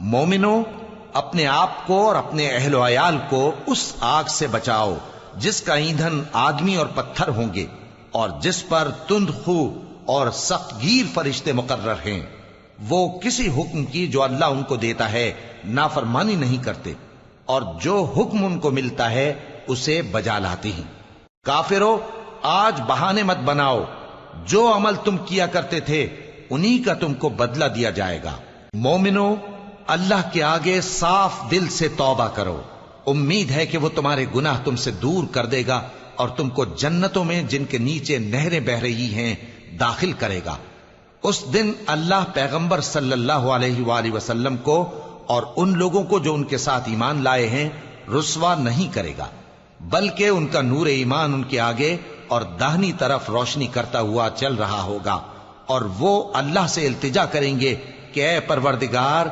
مومنو، اپنے آپ کو اور اپنے اہل و عیال کو اس آگ سے بچاؤ جس کا ایندھن آدمی اور پتھر ہوں گے، اور جس پر تند خو اور سخت گیر فرشتے مقرر ہیں۔ وہ کسی حکم کی جو اللہ ان کو دیتا ہے نافرمانی نہیں کرتے، اور جو حکم ان کو ملتا ہے اسے بجا لاتے ہیں۔ کافرو، آج بہانے مت بناؤ، جو عمل تم کیا کرتے تھے انہی کا تم کو بدلہ دیا جائے گا۔ مومنو، اللہ کے آگے صاف دل سے توبہ کرو، امید ہے کہ وہ تمہارے گناہ تم سے دور کر دے گا اور تم کو جنتوں میں جن کے نیچے نہریں بہ رہی ہیں داخل کرے گا۔ اس دن اللہ پیغمبر صلی اللہ علیہ وآلہ وسلم کو اور ان لوگوں کو جو ان کے ساتھ ایمان لائے ہیں رسوا نہیں کرے گا، بلکہ ان کا نور ایمان ان کے آگے اور داہنی طرف روشنی کرتا ہوا چل رہا ہوگا، اور وہ اللہ سے التجا کریں گے کہ اے پروردگار،